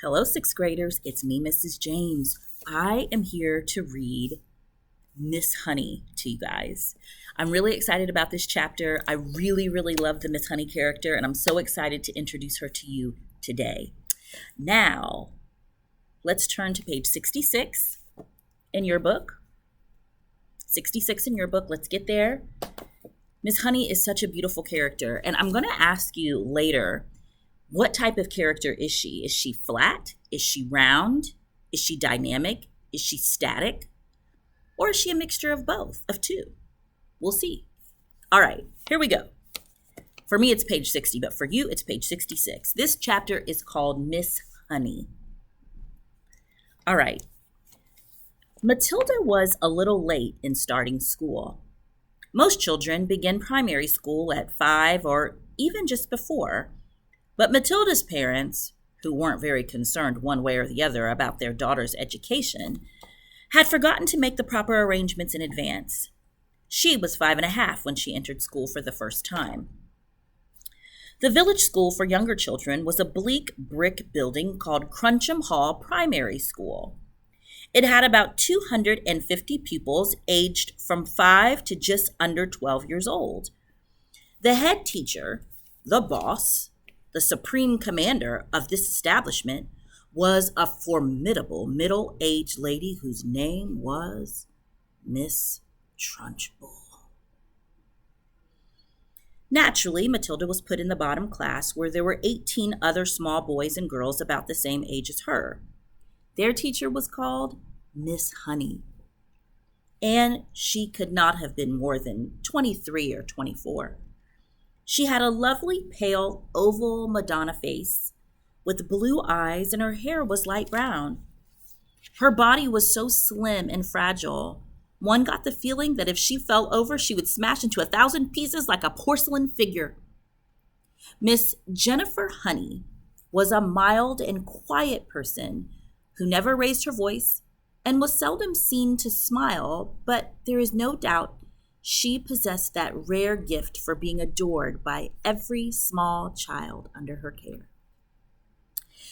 Hello, sixth graders. It's me, Mrs. James. I am here to read Miss Honey to you guys. I'm really excited about this chapter. I really love the Miss Honey character, and I'm so excited to introduce her to you today. Now, let's turn to page 66 in your book. 66 in your book. Let's get there. Miss Honey is such a beautiful character, and I'm going to ask you later, what type of character is she? Is she flat? Is she round? Is she dynamic? Is she static? Or is she a mixture of both, of two? We'll see. All right, here we go. For me, it's page 60, but for you, it's page 66. This chapter is called Miss Honey. All right. Matilda was a little late in starting school. Most children begin primary school at 5 or even just before. But Matilda's parents, who weren't very concerned one way or the other about their daughter's education, had forgotten to make the proper arrangements in advance. She was 5 and a half when she entered school for the first time. The village school for younger children was a bleak brick building called Cruncham Hall Primary School. It had about 250 pupils aged from 5 to just under 12 years old. The head teacher, the boss, the supreme commander of this establishment, was a formidable middle-aged lady whose name was Miss Trunchbull. Naturally, Matilda was put in the bottom class where there were 18 other small boys and girls about the same age as her. Their teacher was called Miss Honey, and she could not have been more than 23 or 24. She had a lovely, pale, oval Madonna face with blue eyes, and her hair was light brown. Her body was so slim and fragile, one got the feeling that if she fell over, she would smash into 1,000 pieces like a porcelain figure. Miss Jennifer Honey was a mild and quiet person who never raised her voice and was seldom seen to smile, but there is no doubt she possessed that rare gift for being adored by every small child under her care.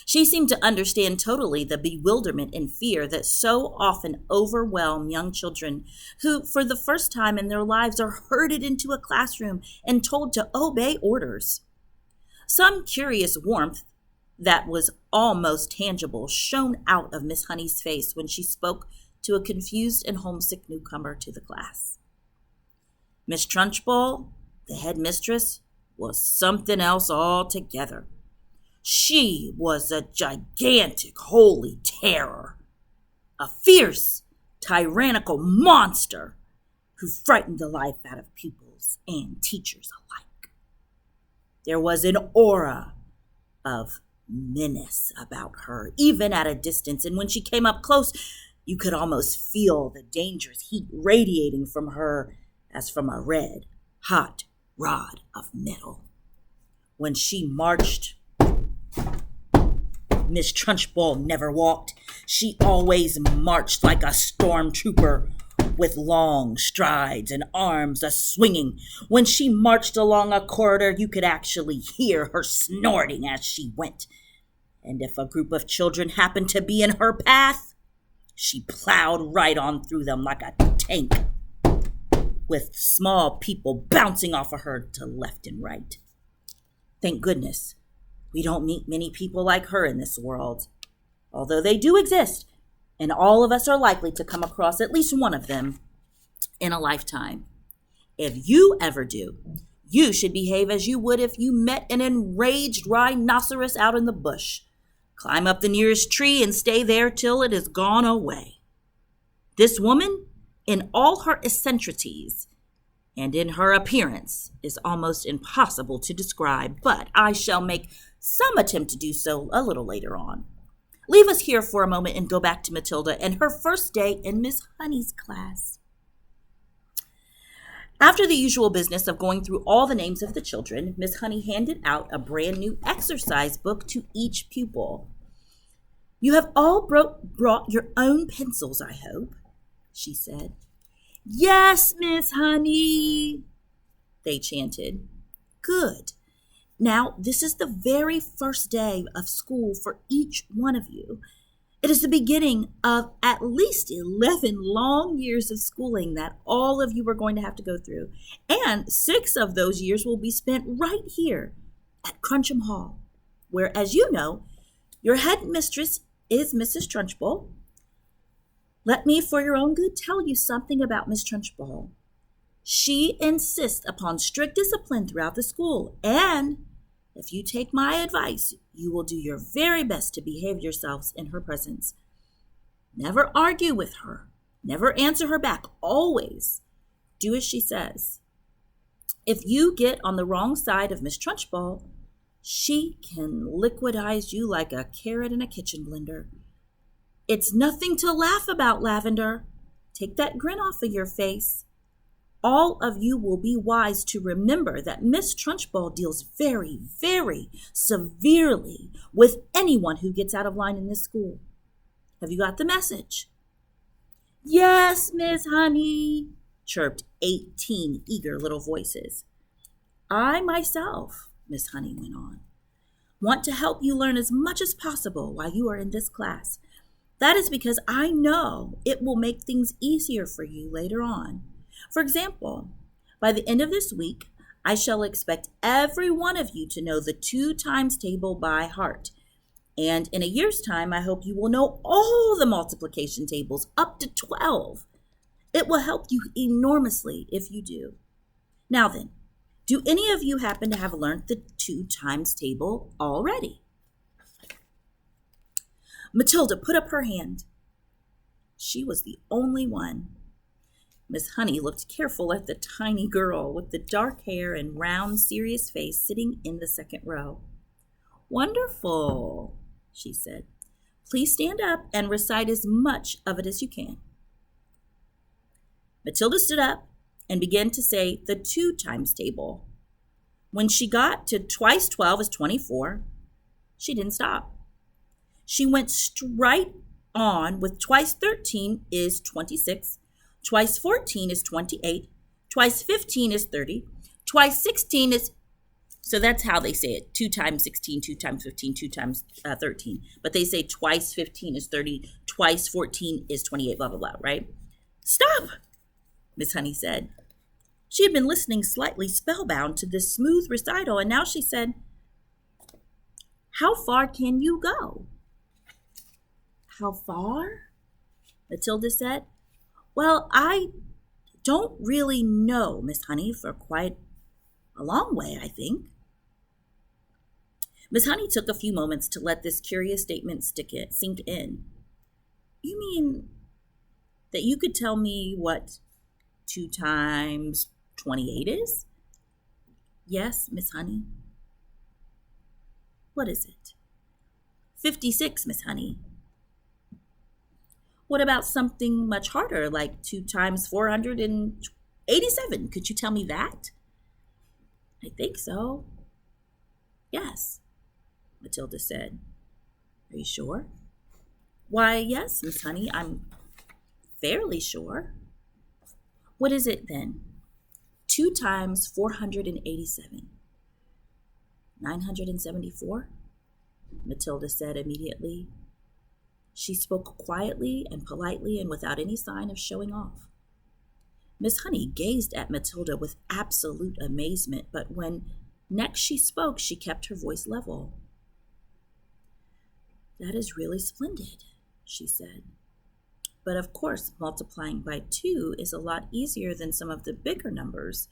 She seemed to understand totally the bewilderment and fear that so often overwhelm young children who, for the first time in their lives, are herded into a classroom and told to obey orders. Some curious warmth that was almost tangible shone out of Miss Honey's face when she spoke to a confused and homesick newcomer to the class. Miss Trunchbull, the headmistress, was something else altogether. She was a gigantic holy terror, a fierce, tyrannical monster who frightened the life out of pupils and teachers alike. There was an aura of menace about her, even at a distance, and when she came up close, you could almost feel the dangerous heat radiating from her as from a red, hot rod of metal. When she marched, Miss Trunchbull never walked. She always marched like a stormtrooper, with long strides and arms a-swinging. When she marched along a corridor, you could actually hear her snorting as she went. And if a group of children happened to be in her path, she plowed right on through them like a tank, with small people bouncing off of her to left and right. Thank goodness we don't meet many people like her in this world, although they do exist, and all of us are likely to come across at least one of them in a lifetime. If you ever do, you should behave as you would if you met an enraged rhinoceros out in the bush. Climb up the nearest tree and stay there till it is gone away. This woman, in all her eccentricities and in her appearance, is almost impossible to describe, but I shall make some attempt to do so a little later on. Leave us here for a moment and go back to Matilda and her first day in Miss Honey's class. After the usual business of going through all the names of the children, Miss Honey handed out a brand new exercise book to each pupil. "You have all brought your own pencils, I hope," she said. "Yes, Miss Honey," they chanted. "Good. Now, this is the very first day of school for each one of you. It is the beginning of at least 11 long years of schooling that all of you are going to have to go through. And 6 of those years will be spent right here at Crunchum Hall, where, as you know, your headmistress is Mrs. Trunchbull. Let me, for your own good, tell you something about Miss Trunchbull. She insists upon strict discipline throughout the school, and if you take my advice, you will do your very best to behave yourselves in her presence. Never argue with her. Never answer her back. Always do as she says. If you get on the wrong side of Miss Trunchbull, she can liquidize you like a carrot in a kitchen blender. It's nothing to laugh about, Lavender. Take that grin off of your face. All of you will be wise to remember that Miss Trunchbull deals very, very severely with anyone who gets out of line in this school. Have you got the message? Yes, Miss Honey, chirped 18 eager little voices. I myself, Miss Honey went on, want to help you learn as much as possible while you are in this class. That is because I know it will make things easier for you later on. For example, by the end of this week, I shall expect every one of you to know the 2 times table by heart. And in a year's time, I hope you will know all the multiplication tables up to 12. It will help you enormously if you do. Now then, do any of you happen to have learned the 2 times table already? Matilda put up her hand. She was the only one. Miss Honey looked careful at the tiny girl with the dark hair and round, serious face sitting in the second row. Wonderful, she said. Please stand up and recite as much of it as you can. Matilda stood up and began to say the 2 times table. When she got to twice 12 is 24, she didn't stop. She went straight on with twice 13 is 26, twice 14 is 28, twice 15 is 30, twice 16 is... So that's how they say it. 2 times 16, 2 times 15, 2 times 13. But they say twice 15 is 30, twice 14 is 28, blah, blah, blah, right? Stop, Miss Honey said. She had been listening slightly spellbound to this smooth recital, and now she said, how far can you go? How far? Matilda said. Well, I don't really know, Miss Honey, for quite a long way, I think. Miss Honey took a few moments to let this curious statement sink in. You mean that you could tell me what 2 times 28 is? Yes, Miss Honey. What is it? 56, Miss Honey. What about something much harder, like 2 times 487? Could you tell me that? I think so. Yes, Matilda said. Are you sure? Why, yes, Miss Honey, I'm fairly sure. What is it then? 2 times 487. 974? Matilda said immediately. She spoke quietly and politely and without any sign of showing off. Miss Honey gazed at Matilda with absolute amazement, but when next she spoke, she kept her voice level. That is really splendid, she said. But of course, multiplying by 2 is a lot easier than some of the bigger numbers.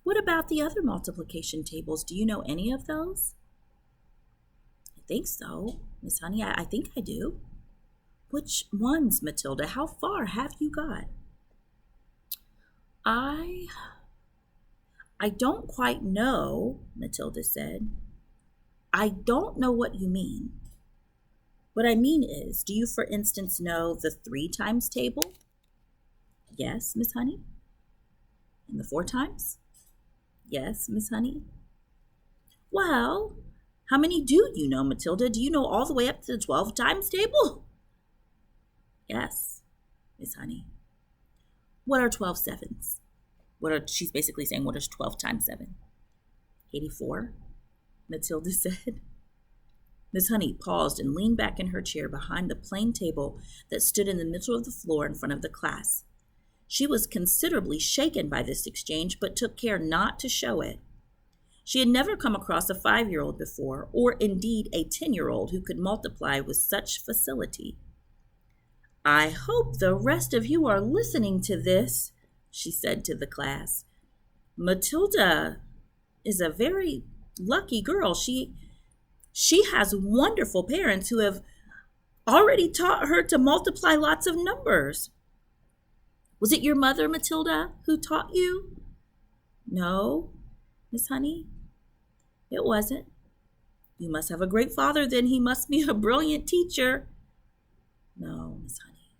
What about the other multiplication tables? Do you know any of those? I think so, Miss Honey. I think I do. Which ones, Matilda? How far have you got? I don't quite know, Matilda said. I don't know what you mean. What I mean is, do you, for instance, know the 3 times table? Yes, Miss Honey. And the 4 times? Yes, Miss Honey. Well, how many do you know, Matilda? Do you know all the way up to the 12 times table? Yes, Miss Honey. What are 12 sevens? She's basically saying, what is 12 times 7? 84. Matilda said. Miss Honey paused and leaned back in her chair behind the plain table that stood in the middle of the floor in front of the class. She was considerably shaken by this exchange, but took care not to show it. She had never come across a 5-year-old before, or indeed a 10-year-old who could multiply with such facility. "I hope the rest of you are listening to this," she said to the class. "Matilda is a very lucky girl. She has wonderful parents who have already taught her to multiply lots of numbers." "Was it your mother, Matilda, who taught you?" "No, Miss Honey, it wasn't." "You must have a great father, then. He must be a brilliant teacher." "No, Miss Honey,"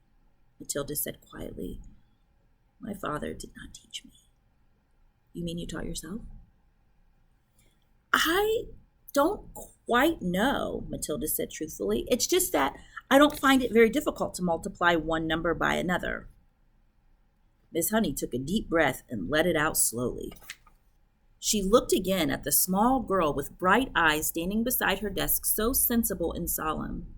Matilda said quietly. "My father did not teach me." "You mean you taught yourself?" "I don't quite know," Matilda said truthfully. "It's just that I don't find it very difficult to multiply one number by another." Miss Honey took a deep breath and let it out slowly. She looked again at the small girl with bright eyes standing beside her desk, so sensible and solemn.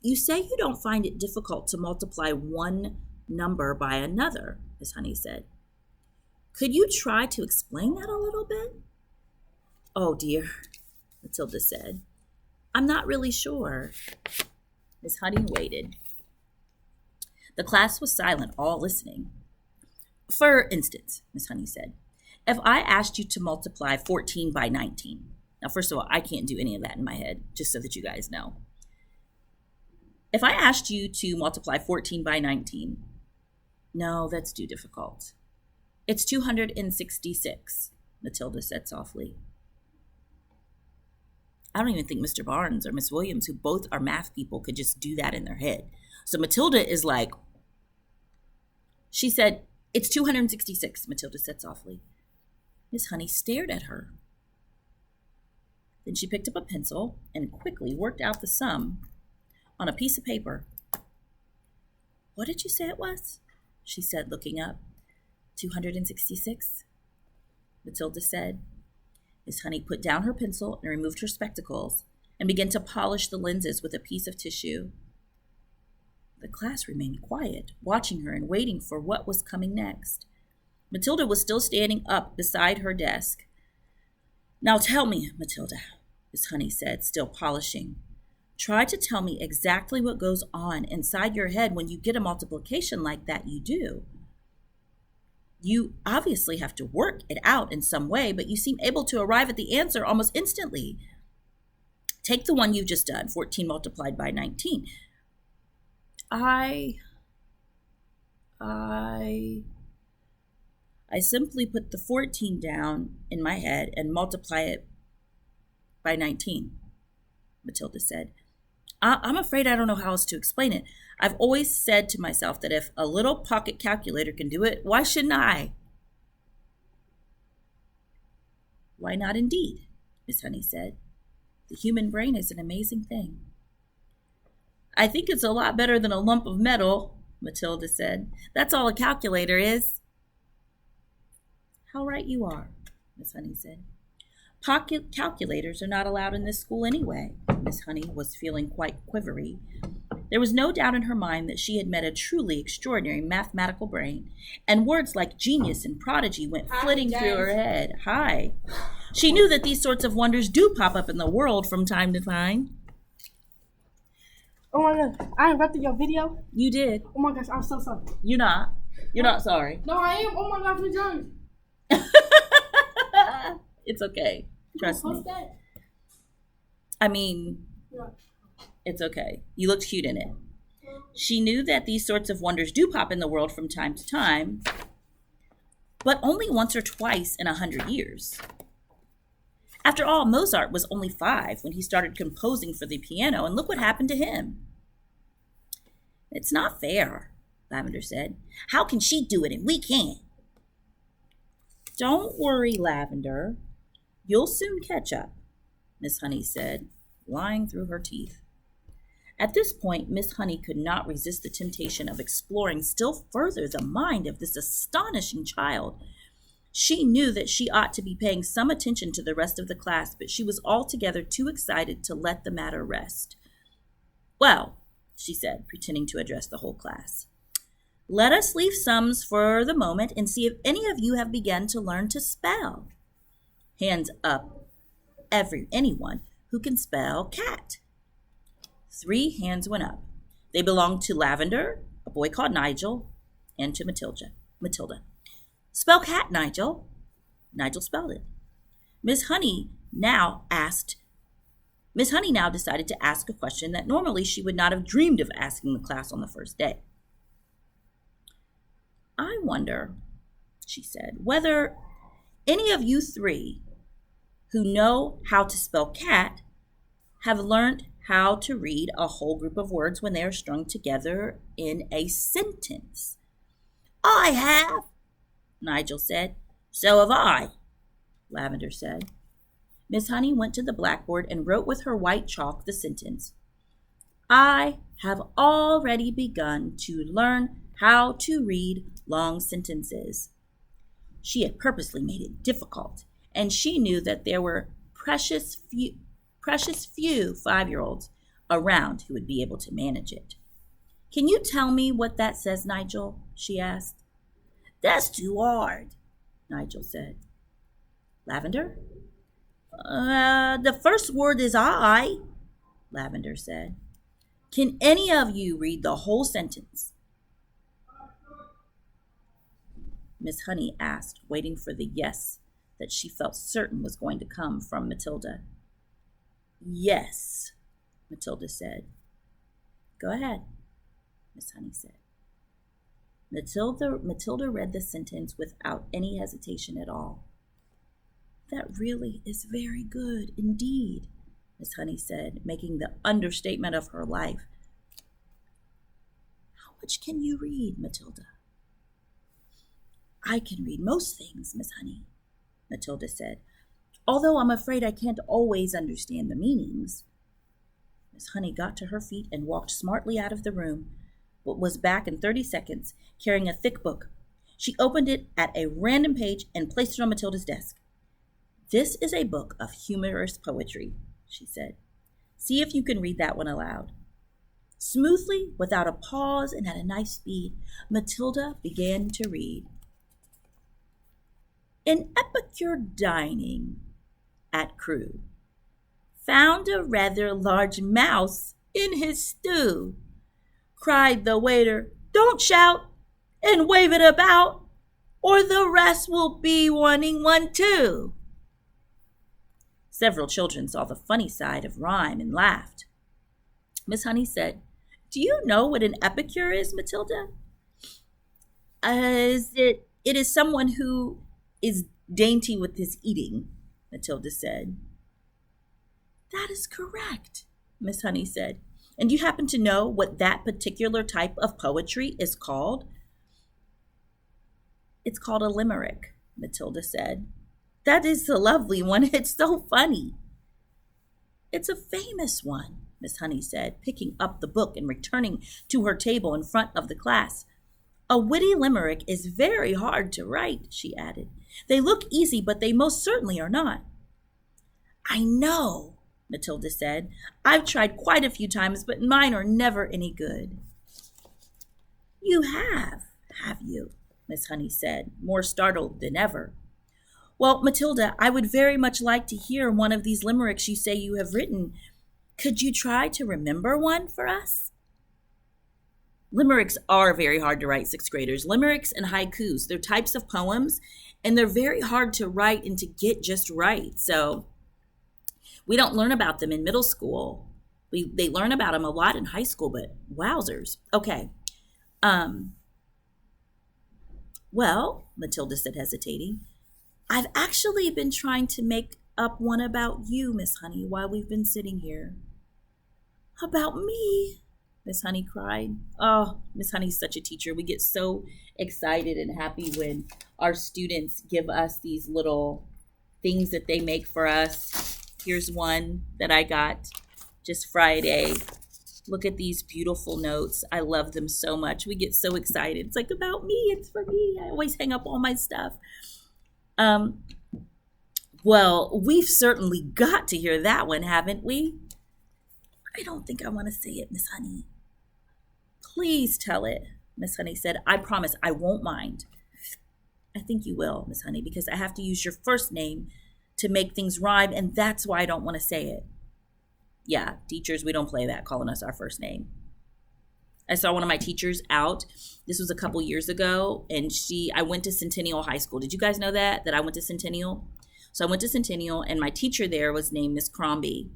"You say you don't find it difficult to multiply one number by another," Miss Honey said. "Could you try to explain that a little bit?" "Oh, dear," Matilda said. "I'm not really sure." Miss Honey waited. The class was silent, all listening. "For instance," Miss Honey said, "if I asked you to multiply 14 by 19. Now, first of all, I can't do any of that in my head, just so that you guys know. If I asked you to multiply 14 by 19, no, that's too difficult. It's 266, Matilda said softly. I don't even think Mr. Barnes or Miss Williams, who both are math people, could just do that in their head. So Matilda is like, she said, "It's 266, Matilda said softly. Miss Honey stared at her. Then she picked up a pencil and quickly worked out the sum on a piece of paper. "What did you say it was?" she said, looking up. 266, Matilda said. Miss Honey put down her pencil and removed her spectacles and began to polish the lenses with a piece of tissue. The class remained quiet, watching her and waiting for what was coming next. Matilda was still standing up beside her desk. "Now tell me, Matilda," Miss Honey said, still polishing. "Try to tell me exactly what goes on inside your head when you get a multiplication like that you do. You obviously have to work it out in some way, but you seem able to arrive at the answer almost instantly. Take the one you've just done, 14 multiplied by 19. I simply put the 14 down in my head and multiply it by 19, Matilda said. I'm afraid I don't know how else to explain it. I've always said to myself that if a little pocket calculator can do it, why shouldn't I?" "Why not indeed?" Miss Honey said. "The human brain is an amazing thing." "I think it's a lot better than a lump of metal," Matilda said. "That's all a calculator is." "How right you are," Miss Honey said. "Pocket calculators are not allowed in this school anyway." Miss Honey was feeling quite quivery. There was no doubt in her mind that she had met a truly extraordinary mathematical brain, and words like genius and prodigy went flitting through her head. Hi. She knew that these sorts of wonders do pop up in the world from time to time. Oh my god, I interrupted your video. You did. Oh my gosh, I'm so sorry. You're not. You're not sorry. No, I am. Oh my gosh, we done. It's okay. Trust me. That? I mean, Yeah. it's okay. You looked cute in it. She knew that these sorts of wonders do pop in the world from time to time, but only once or twice in 100 years. After all, Mozart was only 5 when he started composing for the piano, and look what happened to him. "It's not fair," Lavender said. "How can she do it and we can't?" "Don't worry, Lavender. You'll soon catch up," Miss Honey said, lying through her teeth. At this point, Miss Honey could not resist the temptation of exploring still further the mind of this astonishing child. She knew that she ought to be paying some attention to the rest of the class, but she was altogether too excited to let the matter rest. "Well," she said, pretending to address the whole class, "let us leave sums for the moment and see if any of you have begun to learn to spell. Hands up, anyone who can spell cat." 3 hands went up. They belonged to Lavender, a boy called Nigel, and to Matilda. "Spell cat, Nigel." Nigel spelled it. Miss Honey now decided to ask a question that normally she would not have dreamed of asking the class on the first day. "I wonder," she said, "whether any of you 3 who know how to spell cat have learned how to read a whole group of words when they are strung together in a sentence." "I have," Nigel said. "So have I," Lavender said. Miss Honey went to the blackboard and wrote with her white chalk the sentence, "I have already begun to learn how to read long sentences." She had purposely made it difficult, and she knew that there were precious few 5-year-olds around who would be able to manage it. "Can you tell me what that says, Nigel?" she asked. "That's too hard," Nigel said. Lavender? The first word is I," Lavender said. "Can any of you read the whole sentence?" Miss Honey asked, waiting for the yes that she felt certain was going to come from Matilda. "Yes," Matilda said. "Go ahead," Miss Honey said. Matilda read the sentence without any hesitation at all. "That really is very good indeed," Miss Honey said, making the understatement of her life. "How much can you read, Matilda?" "I can read most things, Miss Honey," Matilda said, "although I'm afraid I can't always understand the meanings." Miss Honey got to her feet and walked smartly out of the room, but was back in 30 seconds, carrying a thick book. She opened it at a random page and placed it on Matilda's desk. "This is a book of humorous poetry," she said. "See if you can read that one aloud." Smoothly, without a pause and at a nice speed, Matilda began to read. "An epicure dining at Crewe found a rather large mouse in his stew. Cried the waiter, 'Don't shout and wave it about, or the rest will be wanting one too.'" Several children saw the funny side of rhyme and laughed. Miss Honey said, "Do you know what an epicure is, Matilda?" It is someone who is dainty with his eating," Matilda said. "That is correct," Miss Honey said. "And do you happen to know what that particular type of poetry is called?" "It's called a limerick," Matilda said. "That is a lovely one. It's so funny." "It's a famous one," Miss Honey said, picking up the book and returning to her table in front of the class. "A witty limerick is very hard to write," she added. "They look easy, but they most certainly are not." "I know," Matilda said. "I've tried quite a few times, but mine are never any good." "You have you?" Miss Honey said, more startled than ever. "Well, Matilda, I would very much like to hear one of these limericks you say you have written. Could you try to remember one for us?" Limericks are very hard to write, 6th graders. Limericks and haikus, they're types of poems, and they're very hard to write and to get just right. So we don't learn about them in middle school. They learn about them a lot in high school, but wowzers. Okay. Well, Matilda said, hesitating, "I've actually been trying to make up one about you, Miss Honey, while we've been sitting here." "About me?" Miss Honey cried. Oh, Miss Honey's such a teacher. We get so excited and happy when our students give us these little things that they make for us. Here's one that I got just Friday. Look at these beautiful notes. I love them so much. We get so excited. It's like, about me. It's for me. I always hang up all my stuff. Um, well, we've certainly got to hear that one, haven't we? I don't think I want to say it, Miss Honey. Please tell it, Miss Honey said. I promise I won't mind. I think you will, Miss Honey, because I have to use your first name to make things rhyme, and that's why I don't want to say it. Yeah, teachers, we don't play that, calling us our first name. I saw one of my teachers out. This was a couple years ago, and I went to Centennial High School. Did you guys know that I went to Centennial? So I went to Centennial, and my teacher there was named Miss Crombie.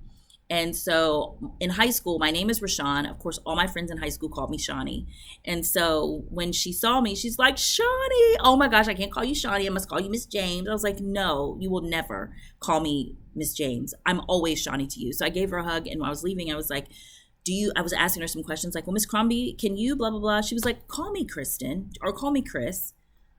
And so in high school, my name is Rashawn. Of course, all my friends in high school called me Shawnee. And so when she saw me, she's like, Shawnee, oh my gosh, I can't call you Shawnee. I must call you Miss James. I was like, no, you will never call me Miss James. I'm always Shawnee to you. So I gave her a hug. And when I was leaving, I was like, I was asking her some questions like, well, Miss Crombie, can you blah, blah, blah. She was like, call me Kristen or call me Chris.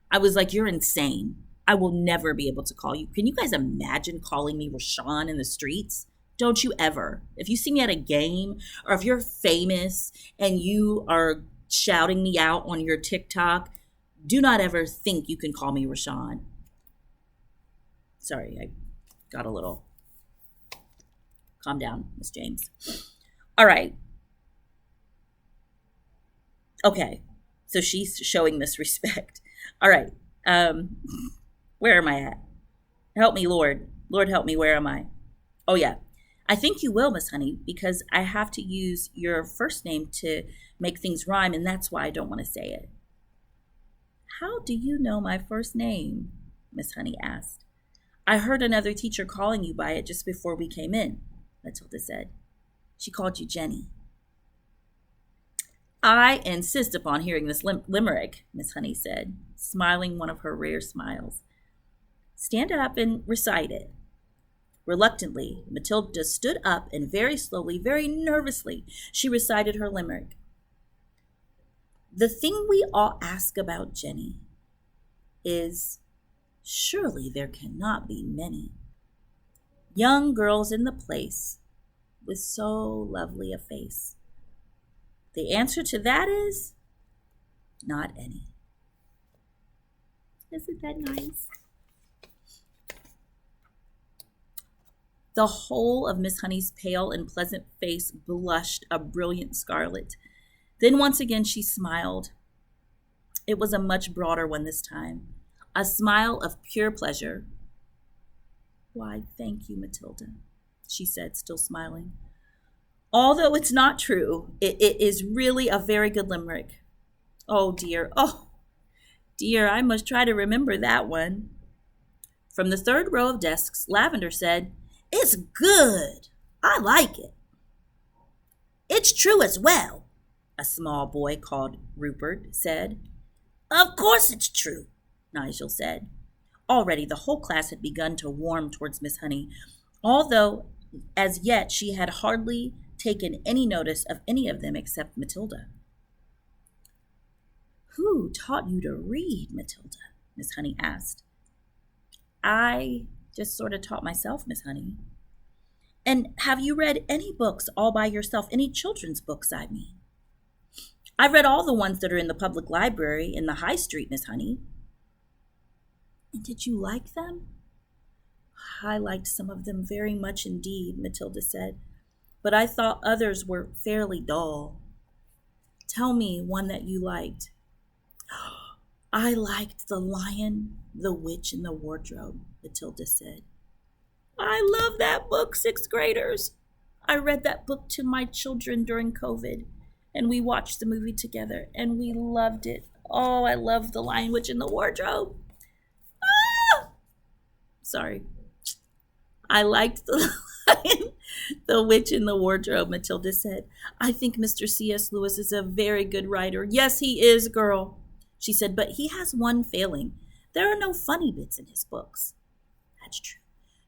I was like, you're insane. I will never be able to call you. Can you guys imagine calling me Rashawn in the streets? Don't you ever. If you see me at a game or if you're famous and you are shouting me out on your TikTok, do not ever think you can call me Rashawn. Sorry, I got a little. Calm down, Miss James. All right. Okay. So she's showing this respect. All right. Where am I at? Help me, Lord. Lord, help me. Where am I? Oh, yeah. I think you will, Miss Honey, because I have to use your first name to make things rhyme, and that's why I don't want to say it. How do you know my first name? Miss Honey asked. I heard another teacher calling you by it just before we came in, Matilda said. She called you Jenny. I insist upon hearing this limerick, Miss Honey said, smiling one of her rare smiles. Stand up and recite it. Reluctantly, Matilda stood up and very slowly, very nervously, she recited her limerick. The thing we all ask about Jenny is, surely there cannot be many young girls in the place with so lovely a face. The answer to that is, not any. Isn't that nice? The whole of Miss Honey's pale and pleasant face blushed a brilliant scarlet. Then once again she smiled. It was a much broader one this time, a smile of pure pleasure. Why, thank you, Matilda, she said, still smiling. Although it's not true, it is really a very good limerick. Oh, dear, I must try to remember that one. From the third row of desks, Lavender said, It's good. I like it. It's true as well, a small boy called Rupert said. Of course it's true, Nigel said. Already the whole class had begun to warm towards Miss Honey, although as yet she had hardly taken any notice of any of them except Matilda. Who taught you to read, Matilda? Miss Honey asked. I just sort of taught myself, Miss Honey. And have you read any books all by yourself? Any children's books, I mean? I've read all the ones that are in the public library in the High Street, Miss Honey. And did you like them? I liked some of them very much indeed, Matilda said, but I thought others were fairly dull. Tell me one that you liked. I liked The Lion, the Witch, and the Wardrobe, Matilda said. I love that book, sixth graders. I read that book to my children during COVID, and we watched the movie together, and we loved it. Oh, I love The Lion, Witch, and the Wardrobe. Ah! Sorry. I liked The Lion, the Witch, and the Wardrobe, Matilda said. I think Mr. C.S. Lewis is a very good writer. Yes, he is, girl, she said, but he has one failing. There are no funny bits in his books. That's true.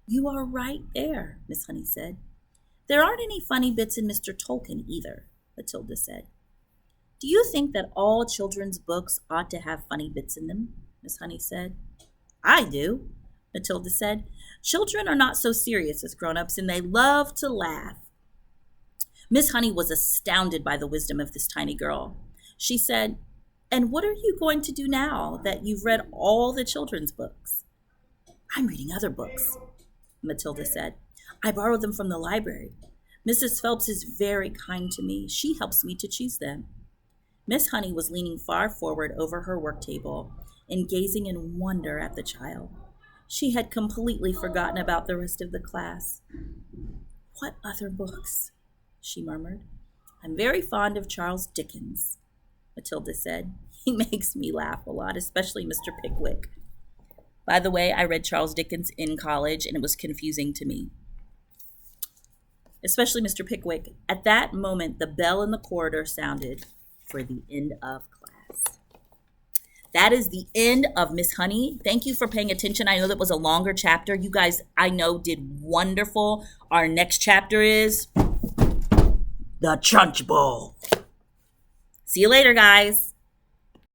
You are right there, Miss Honey said. There aren't any funny bits in Mr. Tolkien either, Matilda said. Do you think that all children's books ought to have funny bits in them? Miss Honey said. I do, Matilda said. Children are not so serious as grown-ups, and they love to laugh. Miss Honey was astounded by the wisdom of this tiny girl. She said, And what are you going to do now that you've read all the children's books? I'm reading other books, Matilda said. I borrowed them from the library. Mrs. Phelps is very kind to me. She helps me to choose them. Miss Honey was leaning far forward over her work table and gazing in wonder at the child. She had completely forgotten about the rest of the class. What other books? She murmured. I'm very fond of Charles Dickens, Matilda said. He makes me laugh a lot, especially Mr. Pickwick. By the way, I read Charles Dickens in college, and it was confusing to me. Especially Mr. Pickwick. At that moment, the bell in the corridor sounded for the end of class. That is the end of Miss Honey. Thank you for paying attention. I know that was a longer chapter. You guys, I know, did wonderful. Our next chapter is The Chunch Bowl. See you later, guys.